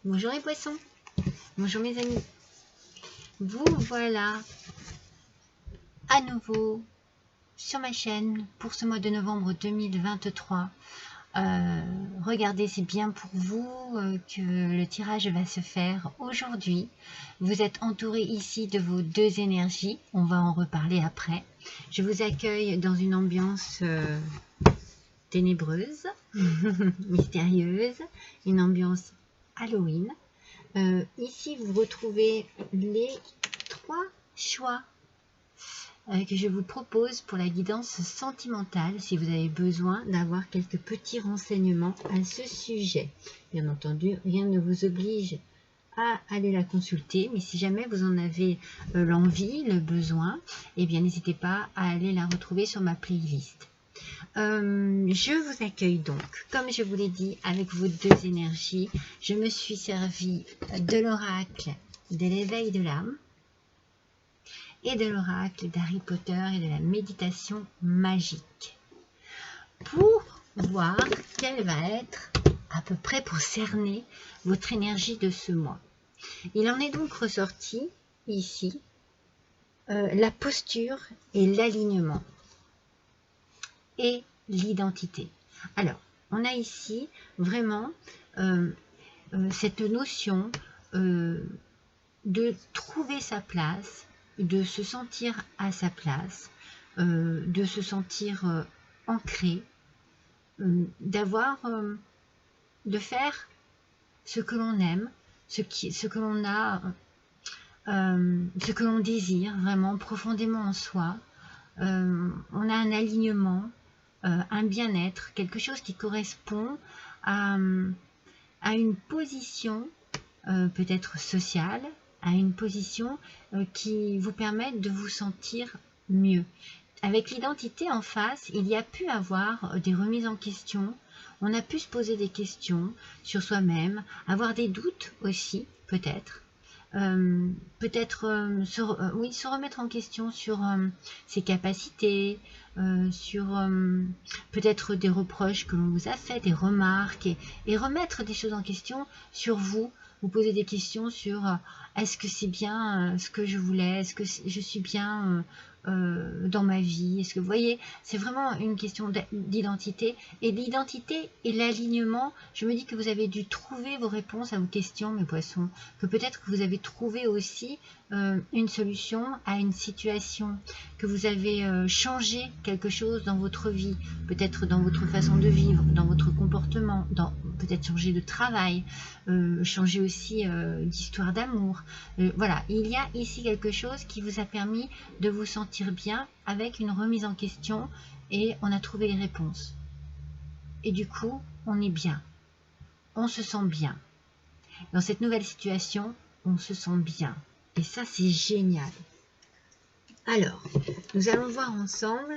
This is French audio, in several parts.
Bonjour les poissons, bonjour mes amis. Vous voilà à nouveau sur ma chaîne pour ce mois de novembre 2023. Regardez, c'est bien pour vous que le tirage va se faire aujourd'hui. Vous êtes entouré ici de vos deux énergies, on va en reparler après. Je vous accueille dans une ambiance ténébreuse, mystérieuse, une ambiance Halloween. Ici, vous retrouvez les 3 choix que je vous propose pour la guidance sentimentale, si vous avez besoin d'avoir quelques petits renseignements à ce sujet. Bien entendu, rien ne vous oblige à aller la consulter, mais si jamais vous en avez l'envie, le besoin, eh bien n'hésitez pas à aller la retrouver sur ma playlist. Je vous accueille donc, comme je vous l'ai dit, avec vos deux énergies. Je me suis servi de l'oracle de l'éveil de l'âme et de l'oracle d'Harry Potter et de la méditation magique pour voir quelle va être à peu près pour cerner votre énergie de ce mois. Il en est donc ressorti ici la posture et l'alignement et l'identité. Alors, on a ici vraiment cette notion de trouver sa place, de se sentir à sa place, de se sentir ancré, de faire ce que l'on aime, ce que l'on a, ce que l'on désire vraiment profondément en soi. On a un alignement, un bien-être, quelque chose qui correspond à une position peut-être sociale, à une position qui vous permette de vous sentir mieux. Avec l'identité en face, il y a pu avoir des remises en question, on a pu se poser des questions sur soi-même, avoir des doutes aussi, peut-être. Se remettre en question sur ses capacités, sur peut-être des reproches que l'on vous a fait, des remarques, et remettre des choses en question sur vous. Vous poser des questions sur est-ce que c'est bien ce que je voulais, est-ce que je suis bien dans ma vie, est-ce que vous voyez, c'est vraiment une question d'identité, et l'identité et l'alignement. Je me dis que vous avez dû trouver vos réponses à vos questions, mes poissons, que peut-être que vous avez trouvé aussi une solution à une situation, que vous avez changé quelque chose dans votre vie, peut-être dans votre façon de vivre, dans votre comportement, peut-être changer de travail, changer aussi d'histoire d'amour. Voilà, il y a ici quelque chose qui vous a permis de vous sentir bien avec une remise en question, et on a trouvé les réponses. Et du coup, on est bien. On se sent bien. Dans cette nouvelle situation, on se sent bien. Et ça, c'est génial. Alors, nous allons voir ensemble,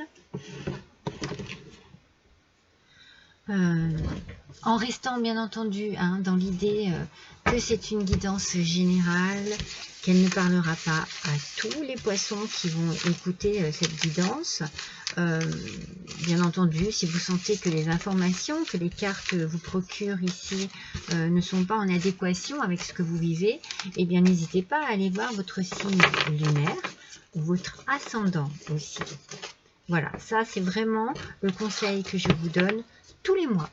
en restant bien entendu dans l'idée que c'est une guidance générale, qu'elle ne parlera pas à tous les poissons qui vont écouter cette guidance. Bien entendu, si vous sentez que les informations que les cartes vous procurent ici ne sont pas en adéquation avec ce que vous vivez, eh bien n'hésitez pas à aller voir votre signe lunaire ou votre ascendant aussi. Voilà, ça c'est vraiment le conseil que je vous donne tous les mois.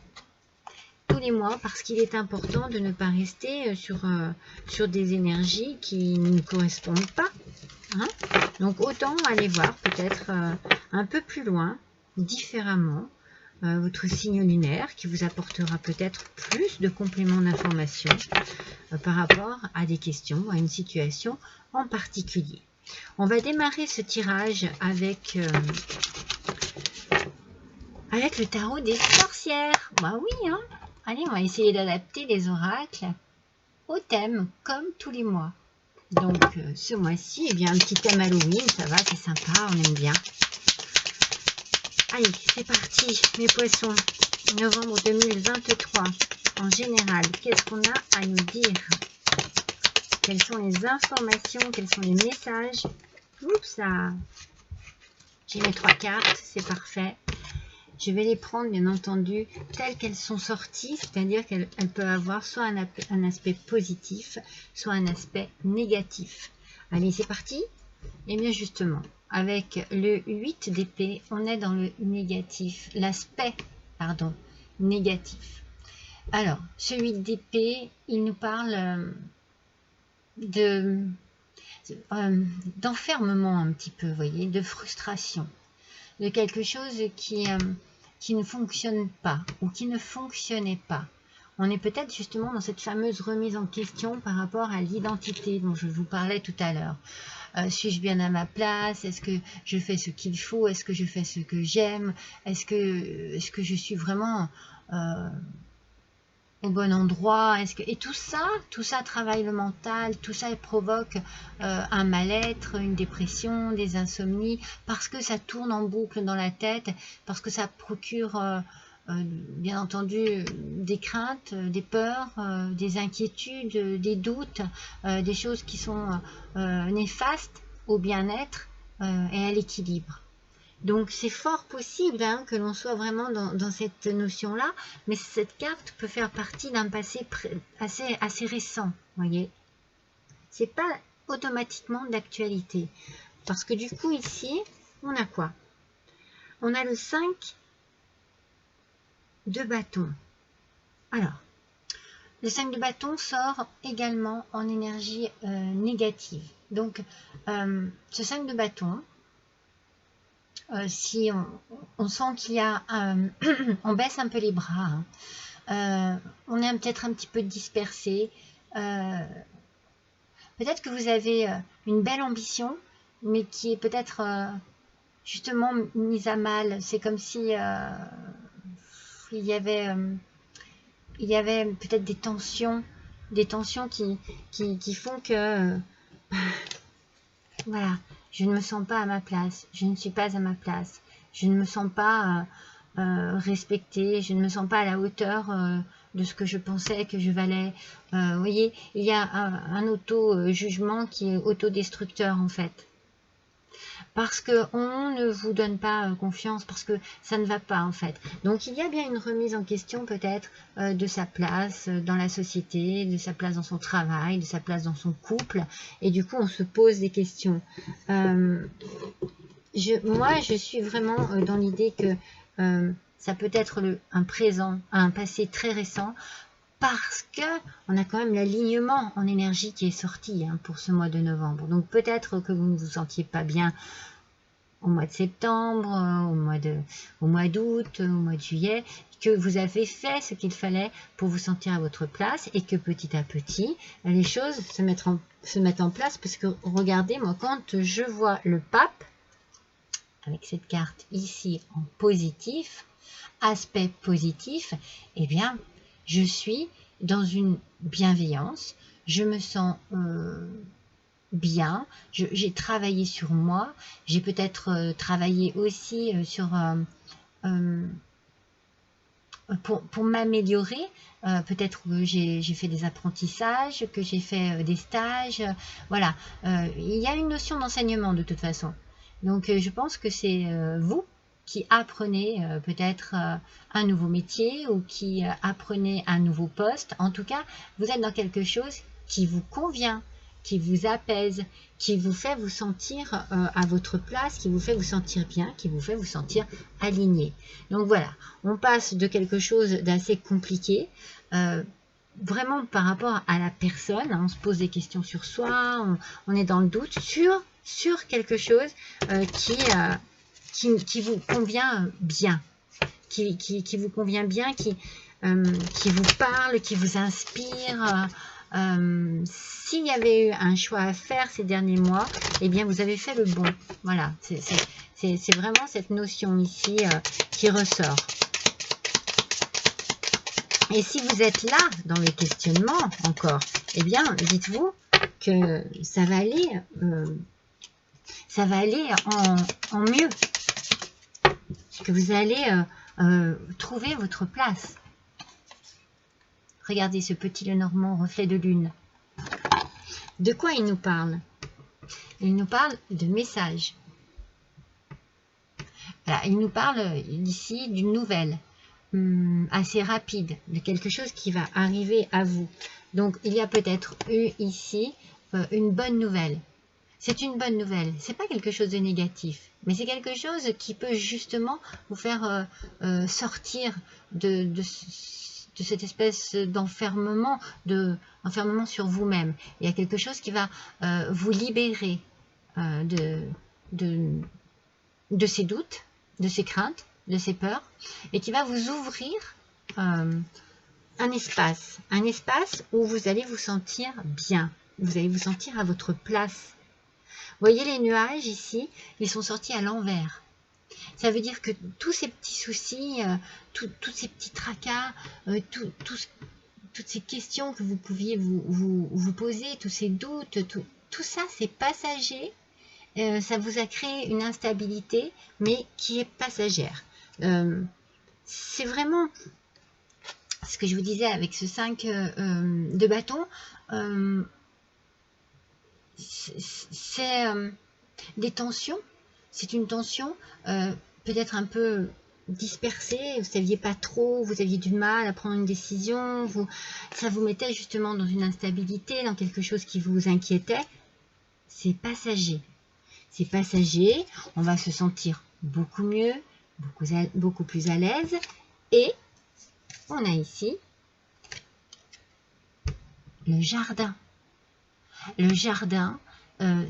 Tous les mois, parce qu'il est important de ne pas rester sur des énergies qui ne correspondent pas. Donc autant aller voir peut-être un peu plus loin, différemment, votre signe lunaire, qui vous apportera peut-être plus de compléments d'information par rapport à des questions, à une situation en particulier. On va démarrer ce tirage avec le tarot des sorcières. Bah oui, Allez, on va essayer d'adapter les oracles au thème, comme tous les mois. Donc, ce mois-ci, eh bien, un petit thème Halloween, ça va, c'est sympa, on aime bien. Allez, c'est parti, mes poissons. Novembre 2023, en général, qu'est-ce qu'on a à nous dire? Quelles sont les informations, quels sont les messages? Oups, ça. J'ai mes 3 cartes, c'est parfait. je vais les prendre bien entendu telles qu'elles sont sorties, c'est-à-dire qu'elles peuvent avoir soit un aspect positif, soit un aspect négatif. Allez, c'est parti. Et bien justement, avec le 8 d'épée, on est dans le négatif, l'aspect, pardon, négatif. Alors, ce 8 d'épée, il nous parle d'enfermement un petit peu, vous voyez, de frustration, de quelque chose qui ne fonctionne pas ou qui ne fonctionnait pas. On est peut-être justement dans cette fameuse remise en question par rapport à l'identité dont je vous parlais tout à l'heure. Suis-je bien à ma place? Est-ce que je fais ce qu'il faut? Est-ce que je fais ce que j'aime? Est-ce que je suis vraiment au bon endroit? Et tout ça travaille le mental, tout ça provoque un mal-être, une dépression, des insomnies, parce que ça tourne en boucle dans la tête, parce que ça procure bien entendu des craintes, des peurs, des inquiétudes, des doutes, des choses qui sont néfastes au bien-être et à l'équilibre. Donc c'est fort possible que l'on soit vraiment dans cette notion-là, mais cette carte peut faire partie d'un passé assez récent, voyez. C'est pas automatiquement d'actualité. Parce que du coup ici, on a quoi? On a le 5 de bâton. Alors, le 5 de bâton sort également en énergie négative. Donc, ce 5 de bâton, si on sent qu'il y a on baisse un peu les bras, on est peut-être un petit peu dispersé, peut-être que vous avez une belle ambition mais qui est peut-être justement mise à mal. C'est comme si il y avait peut-être des tensions qui font que voilà, je ne me sens pas à ma place, je ne suis pas à ma place, je ne me sens pas respectée, je ne me sens pas à la hauteur de ce que je pensais que je valais. Vous voyez, il y a un auto-jugement qui est autodestructeur en fait. Parce qu'on ne vous donne pas confiance, parce que ça ne va pas en fait. Donc il y a bien une remise en question peut-être de sa place dans la société, de sa place dans son travail, de sa place dans son couple, et du coup on se pose des questions. Moi je suis vraiment dans l'idée que ça peut être un passé très récent, parce que on a quand même l'alignement en énergie qui est sorti pour ce mois de novembre. Donc peut-être que vous ne vous sentiez pas bien au mois de septembre, au mois d'août, au mois de juillet, que vous avez fait ce qu'il fallait pour vous sentir à votre place et que petit à petit, les choses se mettent en place. Parce que regardez, moi quand je vois le pape, avec cette carte ici en positif, aspect positif, eh bien, je suis dans une bienveillance, je me sens bien, j'ai travaillé sur moi, j'ai peut-être travaillé aussi pour m'améliorer, peut-être que j'ai fait des apprentissages, que j'ai fait des stages, voilà, il y a une notion d'enseignement de toute façon. Donc je pense que c'est vous qui apprenez peut-être un nouveau métier ou qui apprenez un nouveau poste. En tout cas, vous êtes dans quelque chose qui vous convient, qui vous apaise, qui vous fait vous sentir à votre place, qui vous fait vous sentir bien, qui vous fait vous sentir aligné. Donc voilà, on passe de quelque chose d'assez compliqué, vraiment par rapport à la personne, on se pose des questions sur soi, on est dans le doute sur quelque chose qui vous convient bien, qui vous convient bien, qui vous parle, qui vous inspire. S'il y avait eu un choix à faire ces derniers mois, eh bien vous avez fait le bon. Voilà, c'est vraiment cette notion ici qui ressort. Et si vous êtes là dans les questionnements encore, eh bien dites-vous que ça va aller en mieux, que vous allez trouver votre place. Regardez ce petit Lenormand reflet de lune. De quoi il nous parle? Il nous parle de messages. Voilà, il nous parle ici d'une nouvelle assez rapide, de quelque chose qui va arriver à vous. Donc il y a peut-être eu ici une bonne nouvelle. C'est une bonne nouvelle, c'est pas quelque chose de négatif, mais c'est quelque chose qui peut justement vous faire sortir de cette espèce d'enfermement, enfermement sur vous-même. Il y a quelque chose qui va vous libérer de ces doutes, de ces craintes, de ces peurs, et qui va vous ouvrir un espace où vous allez vous sentir bien, vous allez vous sentir à votre place. Vous voyez les nuages ici, ils sont sortis à l'envers. Ça veut dire que tous ces petits soucis, tous ces petits tracas, toutes ces questions que vous pouviez vous poser, tous ces doutes, tout ça c'est passager. Ça vous a créé une instabilité, mais qui est passagère. C'est vraiment ce que je vous disais avec ce 5 de bâton. C'est des tensions. C'est une tension peut-être un peu dispersée. Vous ne saviez pas trop, vous aviez du mal à prendre une décision. Ça vous mettait justement dans une instabilité, dans quelque chose qui vous inquiétait. C'est passager. C'est passager, on va se sentir beaucoup mieux, beaucoup plus à l'aise. Et on a ici le jardin. Le jardin,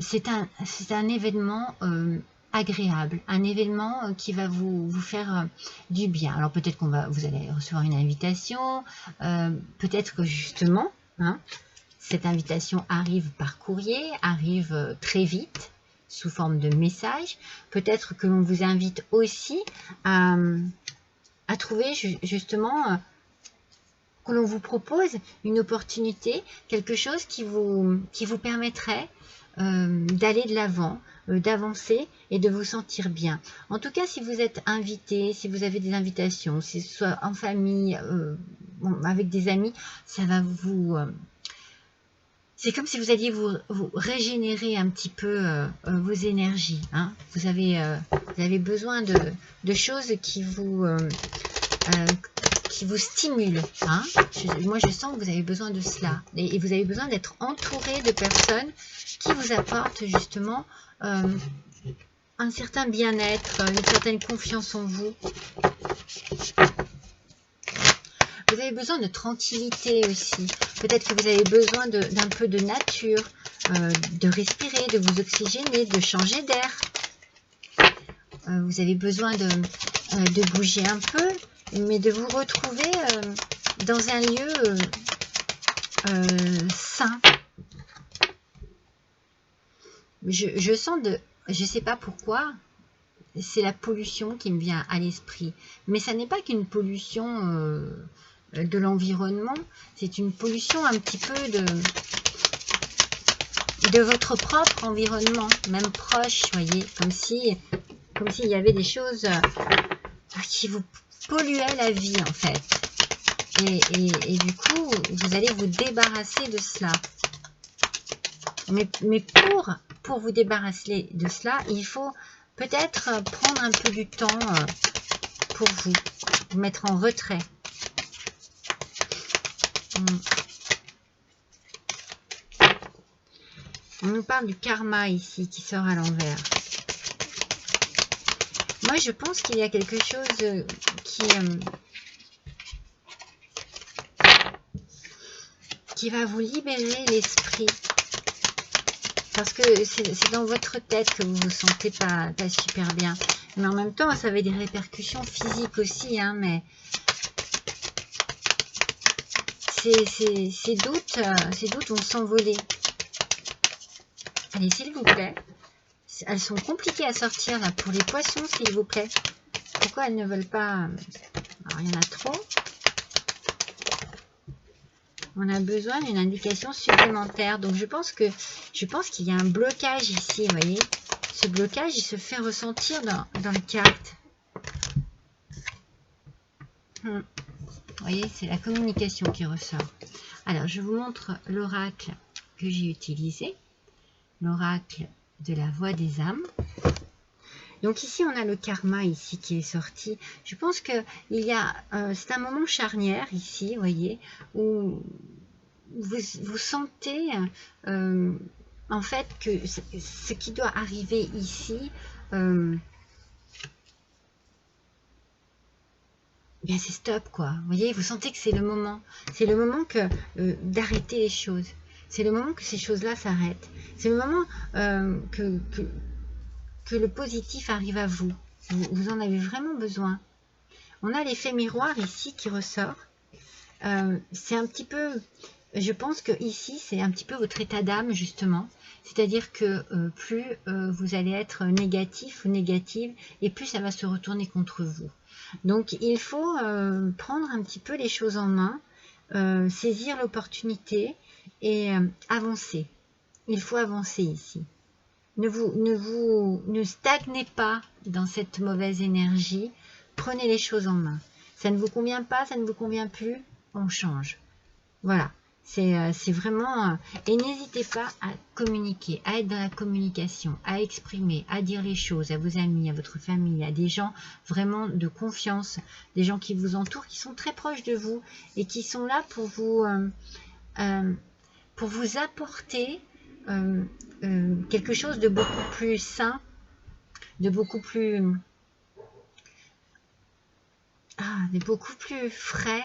c'est un événement agréable, un événement qui va vous faire du bien. Alors peut-être vous allez recevoir une invitation, peut-être que justement, cette invitation arrive par courrier, arrive très vite, sous forme de message. Peut-être que l'on vous invite aussi à trouver justement, que l'on vous propose une opportunité, quelque chose qui vous permettrait d'aller de l'avant, d'avancer et de vous sentir bien. En tout cas, si vous êtes invité, si vous avez des invitations, si ce soit en famille, avec des amis, ça va vous... c'est comme si vous alliez vous régénérer un petit peu vos énergies. Vous avez besoin de choses qui vous stimulent. Moi, je sens que vous avez besoin de cela. Et vous avez besoin d'être entouré de personnes qui vous apportent justement un certain bien-être, une certaine confiance en vous. Vous avez besoin de tranquillité aussi. Peut-être que vous avez besoin d'un peu de nature, de respirer, de vous oxygéner, de changer d'air. Vous avez besoin de bouger un peu, mais de vous retrouver dans un lieu sain. Je sens je ne sais pas pourquoi, c'est la pollution qui me vient à l'esprit. Mais ça n'est pas qu'une pollution de l'environnement, c'est une pollution un petit peu de votre propre environnement, même proche, voyez, comme s'il y avait des choses qui vous polluaient la vie en fait. Et du coup, vous allez vous débarrasser de cela. Mais pour vous débarrasser de cela, il faut peut-être prendre un peu du temps pour vous mettre en retrait. On nous parle du karma ici qui sort à l'envers. Moi, je pense qu'il y a quelque chose qui va vous libérer l'esprit. Parce que c'est dans votre tête que vous vous sentez pas super bien. Mais en même temps, ça avait des répercussions physiques aussi. Mais ces doutes vont s'envoler. Allez, s'il vous plaît. Elles sont compliquées à sortir là pour les poissons, s'il vous plaît. Pourquoi elles ne veulent pas? Alors, il y en a trop. On a besoin d'une indication supplémentaire. Donc, je pense qu'il y a un blocage ici, vous voyez. Ce blocage, il se fait ressentir dans les cartes. Vous voyez, c'est la communication qui ressort. Alors, je vous montre l'oracle que j'ai utilisé. L'oracle de la voix des âmes. Donc ici, on a le karma ici qui est sorti. Je pense que c'est un moment charnière ici, vous voyez, où vous sentez en fait que ce qui doit arriver ici, bien c'est stop quoi. Vous voyez, vous sentez que c'est le moment. C'est le moment d'arrêter les choses. C'est le moment que ces choses-là s'arrêtent. C'est le moment que le positif arrive à vous. Vous en avez vraiment besoin. On a l'effet miroir ici qui ressort. C'est un petit peu, je pense que ici c'est un petit peu votre état d'âme justement. C'est-à-dire que plus vous allez être négatif ou négative, et plus ça va se retourner contre vous. Donc il faut prendre un petit peu les choses en main, saisir l'opportunité et avancer. Il faut avancer ici. Ne stagnez pas dans cette mauvaise énergie. Prenez les choses en main. Ça ne vous convient pas, ça ne vous convient plus, on change. Voilà. C'est vraiment... et n'hésitez pas à communiquer, à être dans la communication, à exprimer, à dire les choses à vos amis, à votre famille, à des gens vraiment de confiance, des gens qui vous entourent, qui sont très proches de vous et qui sont là pour vous apporter quelque chose de beaucoup plus sain, de beaucoup plus frais,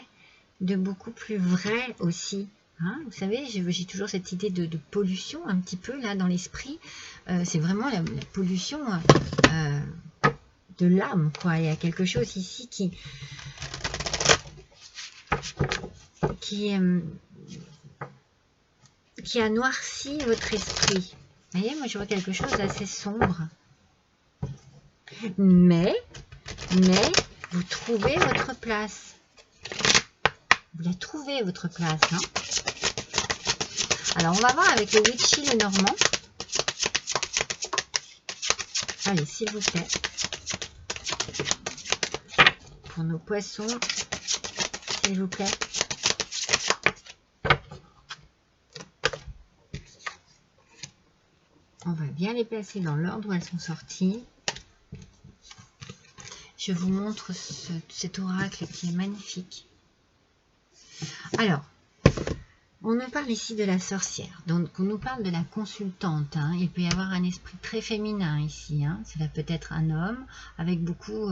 de beaucoup plus vrai aussi. Hein, vous savez, j'ai toujours cette idée de pollution un petit peu là dans l'esprit. C'est vraiment la pollution de l'âme, quoi. Il y a quelque chose ici qui a noirci votre esprit. Vous voyez, moi je vois quelque chose d'assez sombre. Mais vous trouvez votre place. Vous la trouvez, votre place. Hein. Alors, on va voir avec le Witchy le Normand. Allez, s'il vous plaît. Pour nos poissons, s'il vous plaît. On va bien les placer dans l'ordre où elles sont sorties. Je vous montre cet oracle qui est magnifique. Alors, on nous parle ici de la sorcière, donc on nous parle de la consultante. Hein. Il peut y avoir un esprit très féminin ici. Hein. Cela peut être un homme avec beaucoup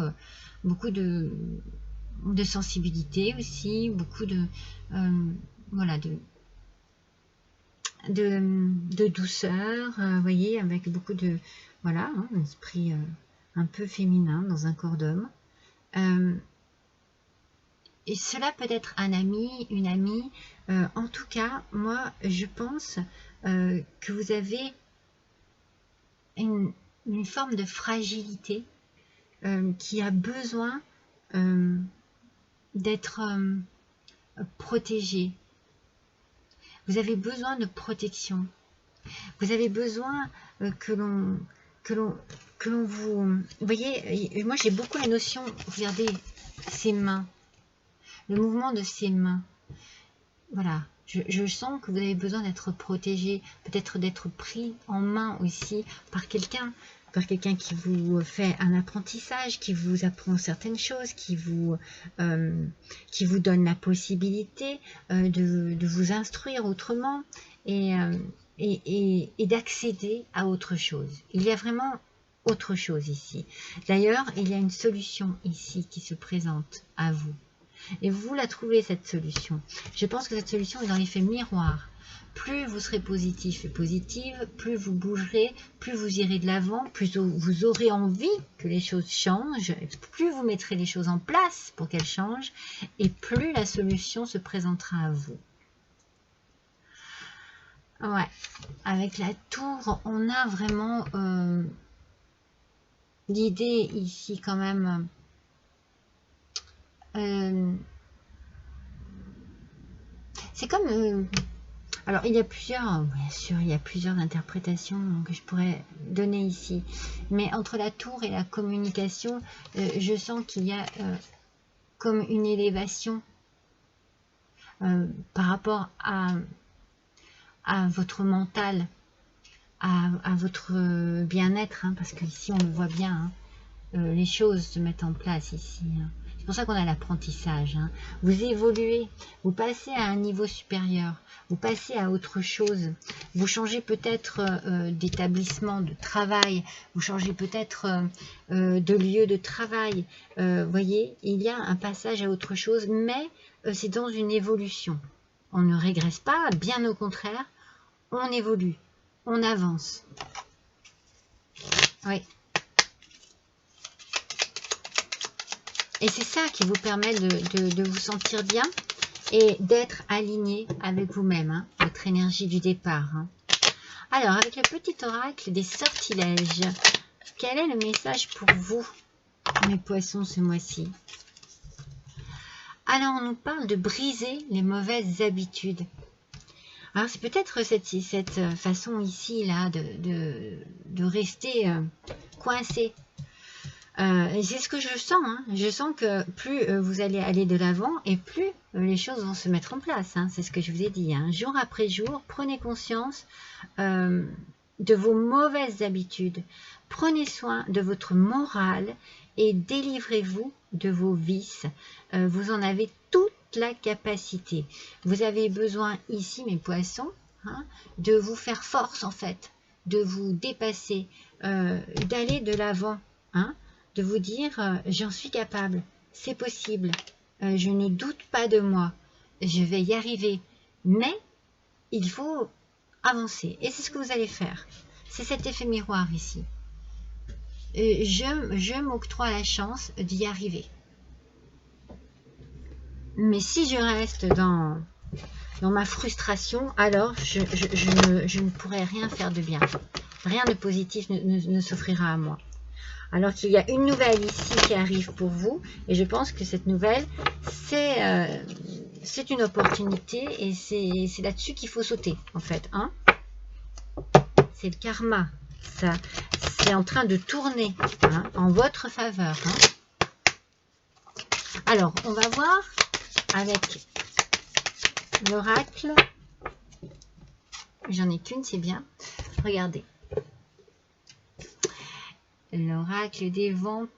de sensibilité aussi, beaucoup voilà, de douceur, vous voyez, avec beaucoup de, voilà, hein, un esprit un peu féminin dans un corps d'homme. Et cela peut être un ami, une amie. En tout cas, moi, je pense que vous avez une forme de fragilité qui a besoin d'être protégée. Vous avez besoin de protection. Vous avez besoin que l'on vous... Vous voyez, moi j'ai beaucoup la notion, regardez, ses mains. Le mouvement de ses mains. Voilà, je sens que vous avez besoin d'être protégé, peut-être d'être pris en main aussi par quelqu'un qui vous fait un apprentissage, qui vous apprend certaines choses, qui vous donne la possibilité de vous instruire autrement et d'accéder à autre chose. Il y a vraiment autre chose ici. D'ailleurs, il y a une solution ici qui se présente à vous. Et vous la trouvez, cette solution. Je pense que cette solution est dans l'effet miroir. Plus vous serez positif et positive, plus vous bougerez, plus vous irez de l'avant, plus vous aurez envie que les choses changent, plus vous mettrez les choses en place pour qu'elles changent, et plus la solution se présentera à vous. Ouais, avec la tour, on a vraiment l'idée ici quand même... c'est comme... alors, il y a plusieurs, bien sûr, il y a plusieurs interprétations que je pourrais donner ici. Mais entre la tour et la communication, je sens qu'il y a comme une élévation par rapport à votre mental, à votre bien-être, hein, parce qu'ici, on le voit bien. Hein, les choses se mettent en place ici. Hein. C'est pour ça qu'on a l'apprentissage. Hein. Vous évoluez, vous passez à un niveau supérieur, vous passez à autre chose. Vous changez peut-être d'établissement de travail, vous changez peut-être de lieu de travail. Voyez, il y a un passage à autre chose, mais c'est dans une évolution. On ne régresse pas, bien au contraire, on évolue, on avance. Oui. Et c'est ça qui vous permet de vous sentir bien et d'être aligné avec vous-même, hein, votre énergie du départ. Hein. Alors, avec le petit oracle des sortilèges, quel est le message pour vous, mes poissons, ce mois-ci? Alors, on nous parle de briser les mauvaises habitudes. Alors, c'est peut-être cette façon ici, là, de rester coincé. C'est ce que je sens. Hein. Je sens que plus vous allez aller de l'avant et plus les choses vont se mettre en place. Hein. C'est ce que je vous ai dit. Hein. Jour après jour, prenez conscience de vos mauvaises habitudes. Prenez soin de votre morale et délivrez-vous de vos vices. Vous en avez toute la capacité. Vous avez besoin ici, mes poissons, hein, de vous faire force en fait, de vous dépasser, d'aller de l'avant. Hein, de vous dire j'en suis capable, c'est possible, je ne doute pas de moi, je vais y arriver, mais il faut avancer et c'est ce que vous allez faire. C'est cet effet miroir ici. Je m'octroie la chance d'y arriver. Mais si je reste dans ma frustration, alors je ne pourrai rien faire de bien. Rien de positif ne s'offrira à moi. Alors qu'il y a une nouvelle ici qui arrive pour vous. Et je pense que cette nouvelle, c'est une opportunité. Et c'est là-dessus qu'il faut sauter, en fait. Hein, c'est le karma. Ça, c'est en train de tourner hein, en votre faveur. Hein. Alors, on va voir avec l'oracle. J'en ai qu'une, c'est bien. Regardez. L'oracle des vampires.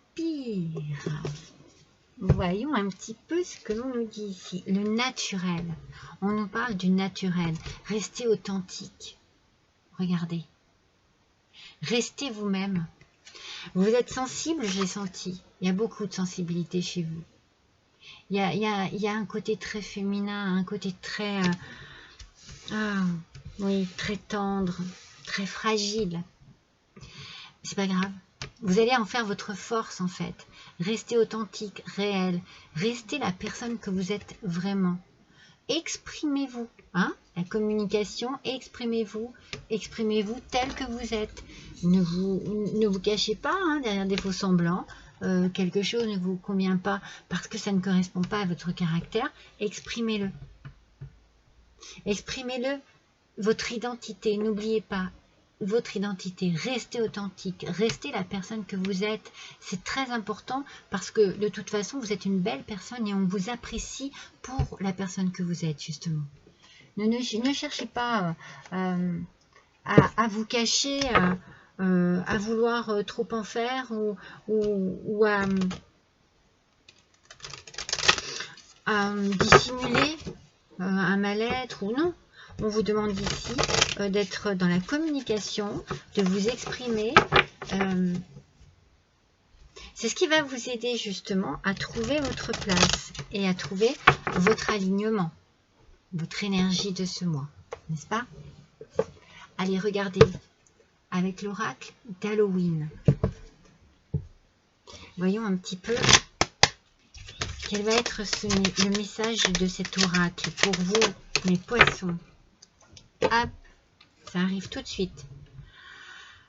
Voyons un petit peu ce que l'on nous dit ici. Le naturel. On nous parle du naturel. Restez authentique. Regardez. Restez vous-même. Vous êtes sensible, j'ai senti. Il y a beaucoup de sensibilité chez vous. Il y a un côté très féminin, un côté très... oui, très tendre, très fragile. C'est pas grave. Vous allez en faire votre force en fait. Restez authentique, réel. Restez la personne que vous êtes vraiment. Exprimez-vous. Hein, la communication, exprimez-vous. Exprimez-vous tel que vous êtes. Ne vous cachez pas hein, derrière des faux semblants. Quelque chose ne vous convient pas parce que ça ne correspond pas à votre caractère. Exprimez-le. Exprimez-le. Votre identité, n'oubliez pas. Votre identité, restez authentique, restez la personne que vous êtes. C'est très important parce que de toute façon, vous êtes une belle personne et on vous apprécie pour la personne que vous êtes, justement. Ne cherchez pas à vous cacher, à vouloir trop en faire ou à dissimuler un mal-être ou non. On vous demande ici d'être dans la communication, de vous exprimer. C'est ce qui va vous aider justement à trouver votre place et à trouver votre alignement, votre énergie de ce mois, n'est-ce pas? Allez, regardez avec l'oracle d'Halloween. Voyons un petit peu quel va être le message de cet oracle pour vous, mes poissons. Hop, ça arrive tout de suite.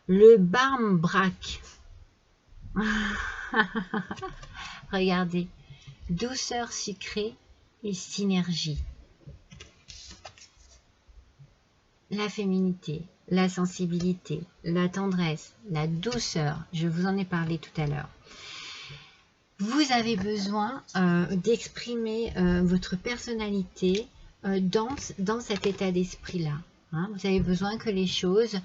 Le Barmbrack. Regardez. Douceur sucrée et synergie. La féminité, la sensibilité, la tendresse, la douceur. Je vous en ai parlé tout à l'heure. Vous avez besoin d'exprimer votre personnalité dans cet état d'esprit-là. Hein, vous avez besoin que les choses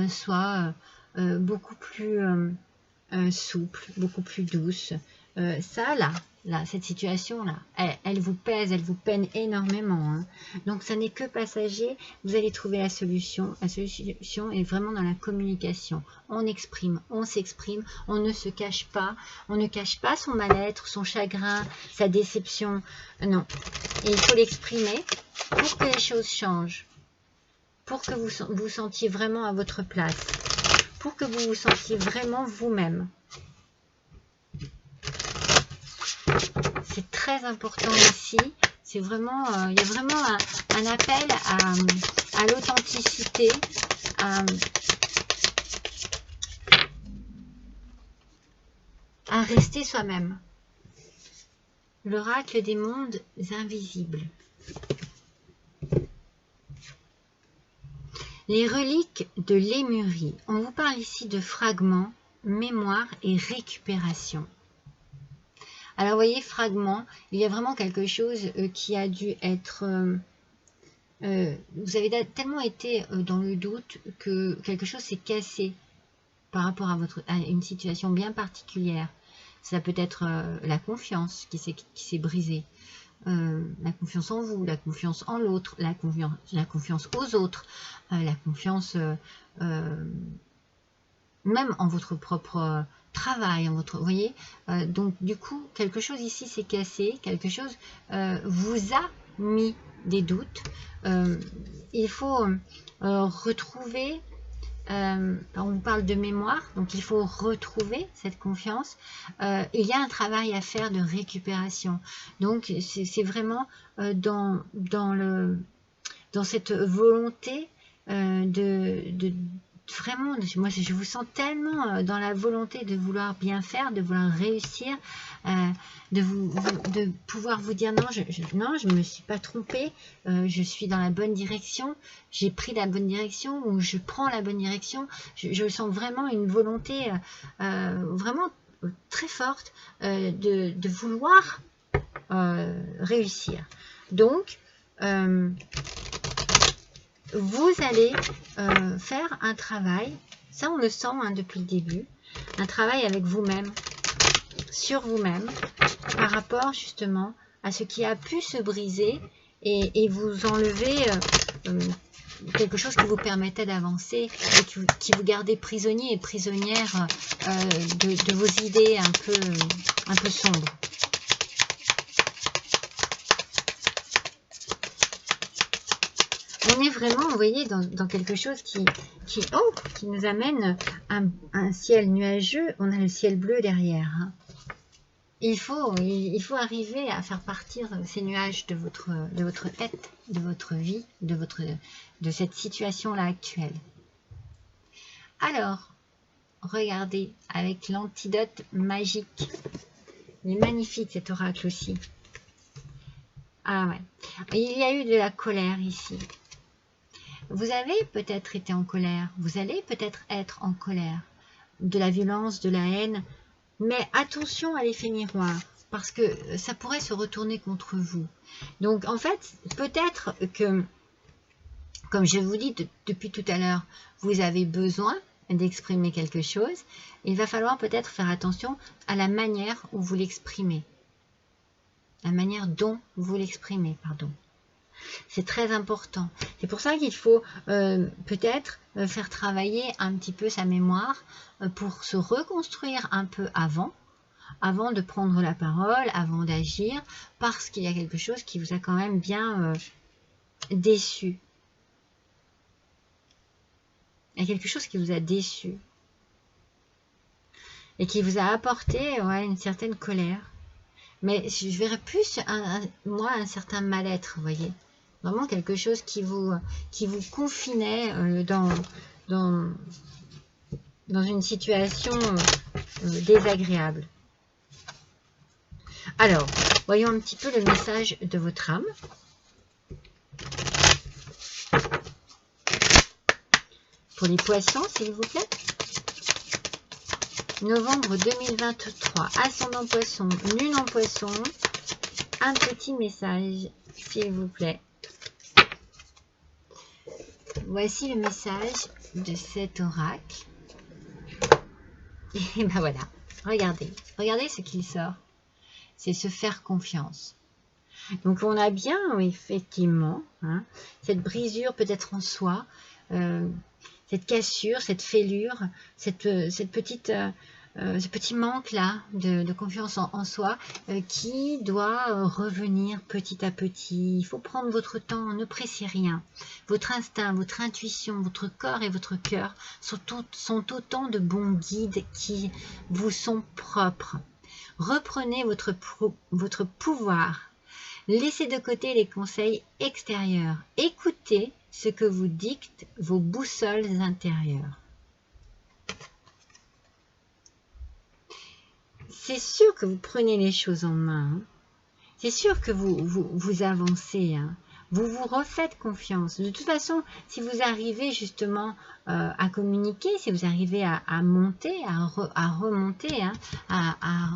soient beaucoup plus souple, beaucoup plus douce. Ça, là, cette situation-là, elle vous pèse, elle vous peine énormément. Hein. Donc, ça n'est que passager. Vous allez trouver la solution. La solution est vraiment dans la communication. On exprime, on s'exprime, on ne se cache pas. On ne cache pas son mal-être, son chagrin, sa déception. Non. Et il faut l'exprimer pour que les choses changent. Pour que vous vous sentiez vraiment à votre place. Pour que vous vous sentiez vraiment vous-même. C'est très important ici. C'est vraiment, il y a vraiment un appel à l'authenticité, à rester soi-même. L'oracle des mondes invisibles. Les reliques de Lémurie. On vous parle ici de fragments, mémoire et récupération. Alors, vous voyez, fragments, il y a vraiment quelque chose qui a dû être... vous avez tellement été dans le doute que quelque chose s'est cassé par rapport à une situation bien particulière. Ça peut être la confiance qui s'est brisée. La confiance en vous, la confiance en l'autre, la confiance aux autres, la confiance même en votre propre travail, en votre, vous voyez, donc du coup quelque chose ici s'est cassé, quelque chose vous a mis des doutes. Il faut retrouver, on parle de mémoire, donc il faut retrouver cette confiance. Il y a un travail à faire de récupération, donc c'est vraiment dans cette volonté vraiment, moi je vous sens tellement dans la volonté de vouloir bien faire, de vouloir réussir, de pouvoir vous dire non, je me suis pas trompée, je suis dans la bonne direction, j'ai pris la bonne direction ou je prends la bonne direction. Je sens vraiment une volonté vraiment très forte de vouloir réussir. Donc vous allez faire un travail, ça on le sent hein, depuis le début, un travail avec vous-même, sur vous-même, par rapport justement à ce qui a pu se briser et vous enlever quelque chose qui vous permettait d'avancer et qui vous gardait prisonnier et prisonnière de vos idées un peu sombres. On est vraiment, vous voyez, dans quelque chose qui nous amène un ciel nuageux. On a le ciel bleu derrière. Hein. Il faut arriver à faire partir ces nuages de votre tête, de votre vie, de cette situation-là actuelle. Alors, regardez, avec l'antidote magique. Il est magnifique cet oracle aussi. Ah ouais. Il y a eu de la colère ici. Vous avez peut-être été en colère, vous allez peut-être être en colère, de la violence, de la haine, mais attention à l'effet miroir, parce que ça pourrait se retourner contre vous. Donc en fait, peut-être que, comme je vous dis depuis tout à l'heure, vous avez besoin d'exprimer quelque chose, il va falloir peut-être faire attention à la manière où vous l'exprimez, la manière dont vous l'exprimez, pardon. C'est très important. C'est pour ça qu'il faut peut-être faire travailler un petit peu sa mémoire pour se reconstruire un peu avant de prendre la parole, avant d'agir, parce qu'il y a quelque chose qui vous a quand même bien déçu. Il y a quelque chose qui vous a déçu et qui vous a apporté une certaine colère. Mais je verrais plus, moi, un certain mal-être, vous voyez. Vraiment quelque chose qui vous confinait dans une situation désagréable. Alors, voyons un petit peu le message de votre âme. Pour les poissons, s'il vous plaît. Novembre 2023, ascendant poisson, lune en poisson. Un petit message, s'il vous plaît. Voici le message de cet oracle. Et ben voilà, regardez ce qu'il sort. C'est se faire confiance. Donc on a bien, effectivement, hein, cette brisure peut-être en soi, cette cassure, cette fêlure, ce petit manque-là de confiance en soi qui doit revenir petit à petit. Il faut prendre votre temps, ne pressez rien. Votre instinct, votre intuition, votre corps et votre cœur sont autant de bons guides qui vous sont propres. Reprenez votre pouvoir. Laissez de côté les conseils extérieurs. Écoutez ce que vous dictent vos boussoles intérieures. C'est sûr que vous prenez les choses en main. Hein. C'est sûr que vous avancez. Hein. Vous vous refaites confiance. De toute façon, si vous arrivez justement à communiquer, si vous arrivez à monter, à remonter, hein, à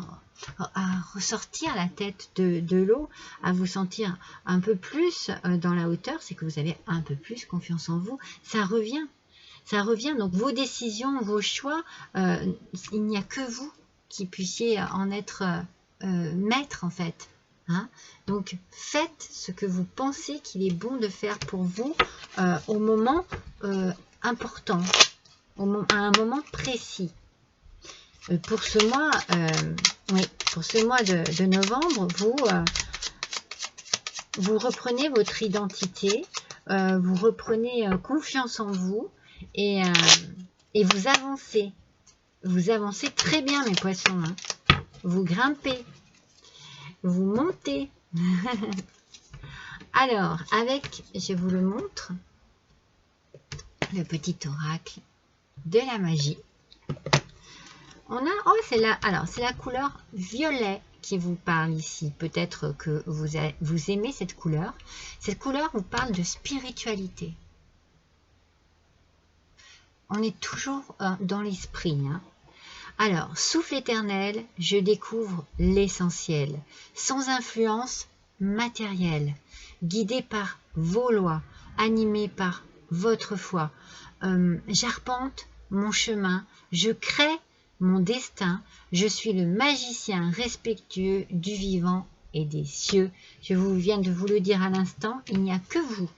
ressortir la tête de l'eau, à vous sentir un peu plus dans la hauteur, c'est que vous avez un peu plus confiance en vous. Ça revient. Ça revient. Donc vos décisions, vos choix, il n'y a que vous qui puissiez en être maître en fait. Hein? Donc faites ce que vous pensez qu'il est bon de faire pour vous au moment important, à un moment précis. Pour ce mois, pour ce mois de novembre, vous reprenez votre identité, vous reprenez confiance en vous et vous avancez. Vous avancez très bien, mes poissons. Hein. Vous grimpez, vous montez. Alors, je vous le montre, le petit oracle de la magie. On a, c'est la couleur violet qui vous parle ici. Peut-être que vous aimez cette couleur. Cette couleur vous parle de spiritualité. On est toujours dans l'esprit. Hein. Alors, souffle éternel, je découvre l'essentiel, sans influence matérielle, guidé par vos lois, animé par votre foi. J'arpente mon chemin, je crée mon destin, je suis le magicien respectueux du vivant et des cieux. Je viens de vous le dire à l'instant, il n'y a que vous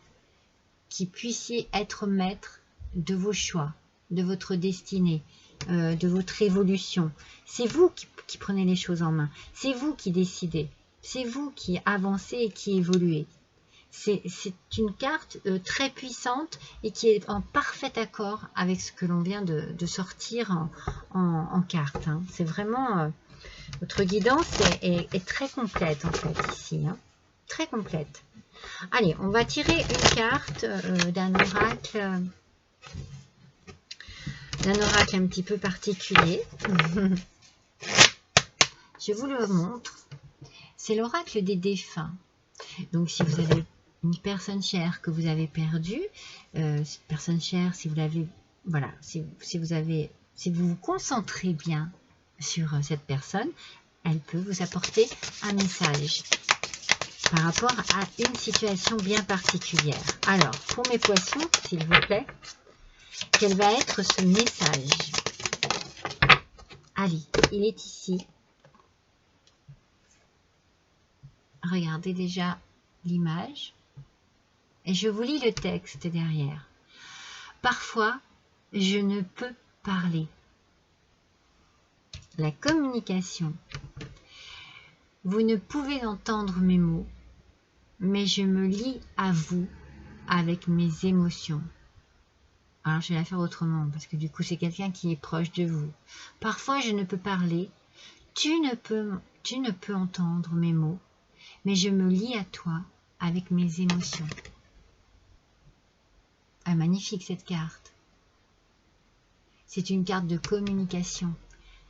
qui puissiez être maître de vos choix, de votre destinée, de votre évolution. C'est vous qui prenez les choses en main. C'est vous qui décidez. C'est vous qui avancez et qui évoluez. C'est une carte très puissante et qui est en parfait accord avec ce que l'on vient de sortir en carte. Hein. C'est vraiment... votre guidance est très complète en fait ici. Hein. Très complète. Allez, on va tirer une carte d'un oracle un petit peu particulier. Je vous le montre. C'est l'oracle des défunts. Donc, si vous avez une personne chère que vous avez perdue, cette personne chère, si vous l'avez, voilà, si vous vous concentrez bien sur cette personne, elle peut vous apporter un message par rapport à une situation bien particulière. Alors, pour mes poissons, s'il vous plaît, quel va être ce message? Allez, il est ici. Regardez déjà l'image. Et je vous lis le texte derrière. Parfois, je ne peux parler. La communication. Vous ne pouvez entendre mes mots, mais je me lie à vous avec mes émotions. Alors, je vais la faire autrement, parce que du coup, c'est quelqu'un qui est proche de vous. Parfois, je ne peux parler. Tu ne peux entendre mes mots, mais je me lie à toi avec mes émotions. Ah, magnifique cette carte. C'est une carte de communication,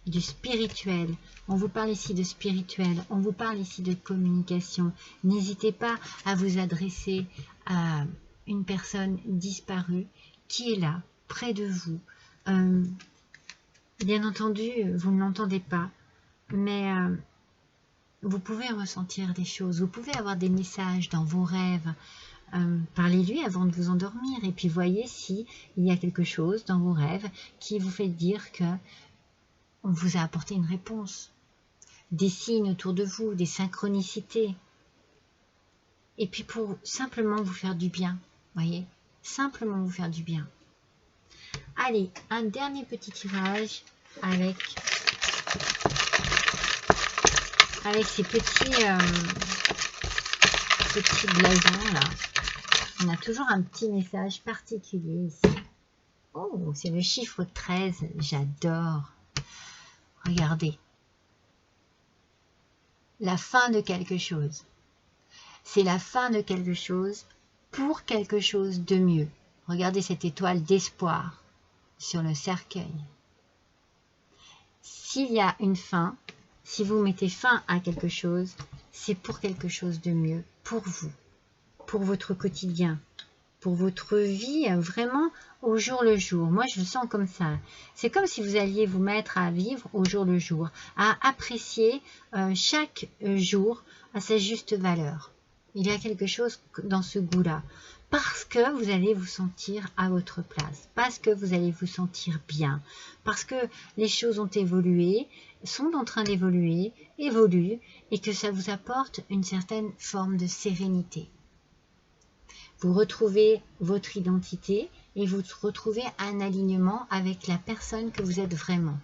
du spirituel. On vous parle ici de spirituel, on vous parle ici de communication. N'hésitez pas à vous adresser à une personne disparue qui est là, près de vous. Bien entendu, vous ne l'entendez pas, mais vous pouvez ressentir des choses, vous pouvez avoir des messages dans vos rêves. Parlez-lui avant de vous endormir et puis voyez s'il y a quelque chose dans vos rêves qui vous fait dire que on vous a apporté une réponse. Des signes autour de vous, des synchronicités. Et puis pour simplement vous faire du bien, voyez, simplement vous faire du bien. Allez, un dernier petit tirage avec ces petits blasons là. On a toujours un petit message particulier ici. Oh, c'est le chiffre 13, j'adore. Regardez. La fin de quelque chose. C'est la fin de quelque chose pour quelque chose de mieux. Regardez cette étoile d'espoir sur le cercueil. S'il y a une fin, si vous mettez fin à quelque chose, c'est pour quelque chose de mieux, pour vous, pour votre quotidien, pour votre vie, vraiment au jour le jour. Moi, je le sens comme ça. C'est comme si vous alliez vous mettre à vivre au jour le jour, à apprécier chaque jour à sa juste valeur. Il y a quelque chose dans ce goût-là. Parce que vous allez vous sentir à votre place, parce que vous allez vous sentir bien, parce que les choses ont évolué, sont en train d'évoluer, évoluent, et que ça vous apporte une certaine forme de sérénité. Vous retrouvez votre identité et vous retrouvez un alignement avec la personne que vous êtes vraiment.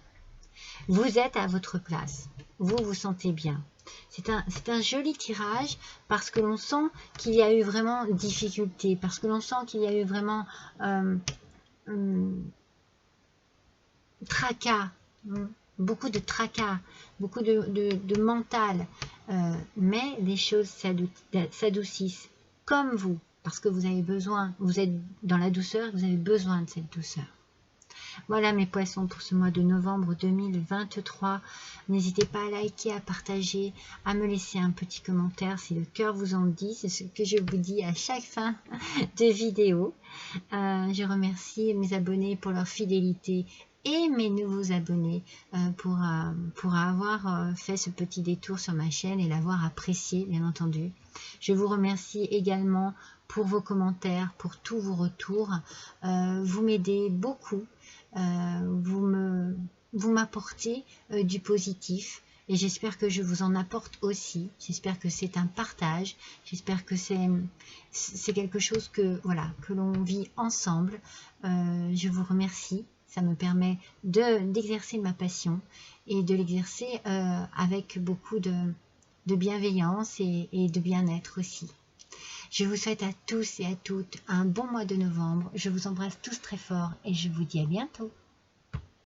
Vous êtes à votre place, vous vous sentez bien. C'est un joli tirage parce que l'on sent qu'il y a eu vraiment difficulté, parce que l'on sent qu'il y a eu vraiment tracas, beaucoup de tracas, beaucoup de mental, mais les choses s'adoucissent comme vous, parce que vous avez besoin, vous êtes dans la douceur, vous avez besoin de cette douceur. Voilà mes poissons pour ce mois de novembre 2023. N'hésitez pas à liker, à partager, à me laisser un petit commentaire si le cœur vous en dit. C'est ce que je vous dis à chaque fin de vidéo. Je remercie mes abonnés pour leur fidélité et mes nouveaux abonnés pour avoir fait ce petit détour sur ma chaîne et l'avoir apprécié, bien entendu. Je vous remercie également pour vos commentaires, pour tous vos retours. Vous m'aidez beaucoup. Vous m'apportez du positif et j'espère que je vous en apporte aussi. J'espère que c'est un partage, j'espère que c'est quelque chose que l'on vit ensemble. Je vous remercie, ça me permet d'exercer ma passion et de l'exercer avec beaucoup de bienveillance et de bien-être aussi. Je vous souhaite à tous et à toutes un bon mois de novembre. Je vous embrasse tous très fort et je vous dis à bientôt.